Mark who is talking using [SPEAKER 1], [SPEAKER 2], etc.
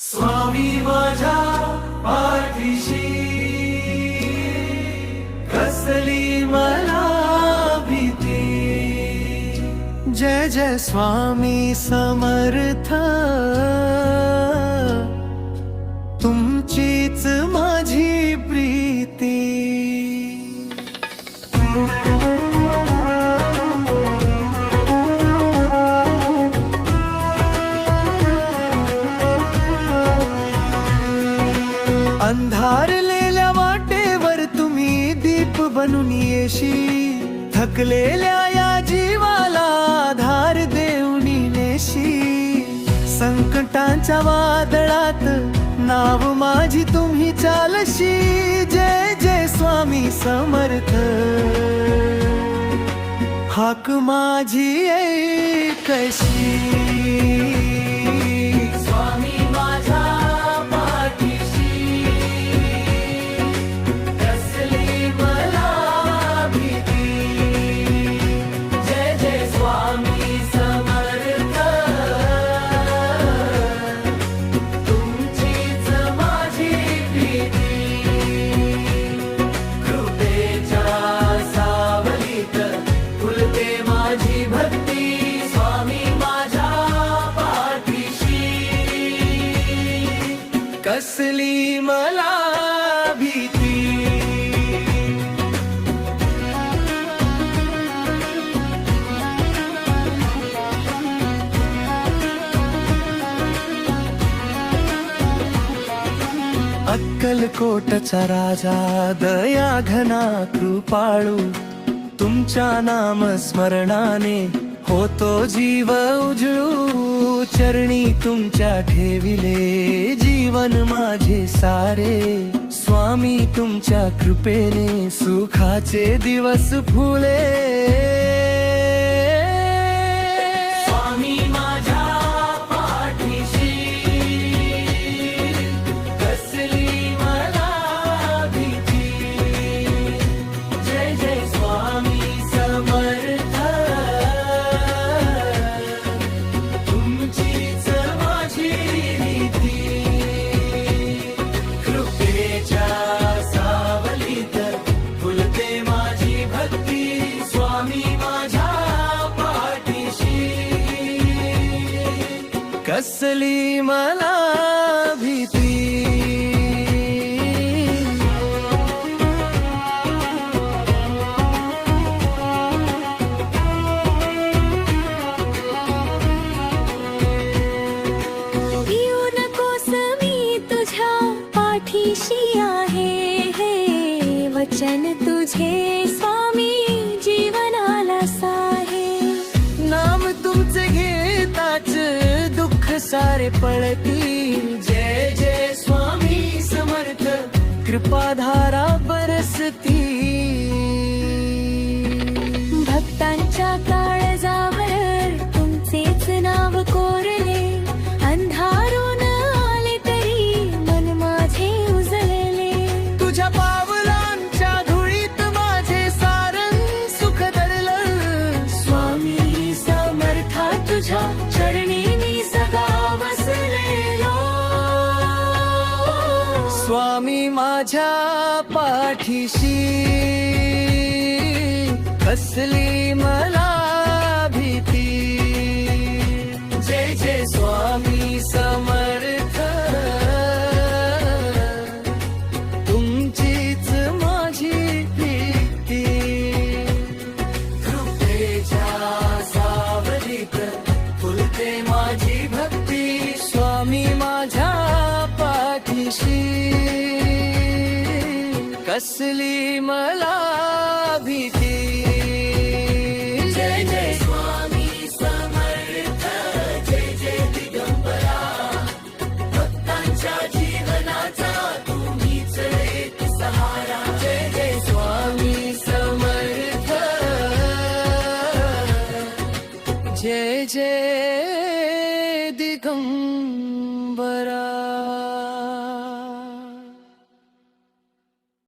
[SPEAKER 1] स्वामी माझ्या पाठीशी, कसली मला भीती. जय जय स्वामी समर्थ, तुमचीच माझी प्रीती. अंधारलेल्या वाटेवर तुम्ही दीप बनून येशी, थकलेल्या या जीवाला आधार देऊनी नेशी. संकटांच्या वादळात नाव माझी तुम्ही चालशी. जय जय स्वामी समर्थ, हाक माझी ऐकशी. स्वामी माझ्या कसली मला भीती. अक्कलकोटचा राजा दया घना कृपाळू, तुमच्या नाम स्मरणाने होतो जीव उजळू. चरणी तुमच्या ठेविले जीवन माझे सारे. स्वामी तुमच्या कृपेने सुखाचे दिवस फुले. स्वामी माझ्या पाठीशी, कसली मला भीती. जय जय स्वामी समर्थ, तुमचीच माझी रीती. कृपेच्या सावलीत फुलते माझी भक्ती. स्वामी माझ्या पाठीशी, कसली मला भीती.
[SPEAKER 2] पाठीशी आहे हे वचन तुझे स्वामी, जीवनाला साहे.
[SPEAKER 1] नाम तुमचे घेताच दुःख सारे पळती. जय जय स्वामी समर्थ, कृपाधारा बरसती.
[SPEAKER 2] भक्तांच्या काळजावर तुमचेच नाव कोरले. अंधारून आले तरी मन माझे उजळले.
[SPEAKER 1] तुझ्या पावलांच्या धुळीत माझे सारं सुख दडलं.
[SPEAKER 2] स्वामी समर्था तुझ्या चरणी मी सदा बसलेलो.
[SPEAKER 1] स्वामी माझ्या पाठीशी, कसली मला भीती. जय जय स्वामी समर्थ, तुमचीच माझी प्रीती. कृपेच्या सावलीत फुलते माझी भक्ती. स्वामी माझ्या पाठीशी, कसली मला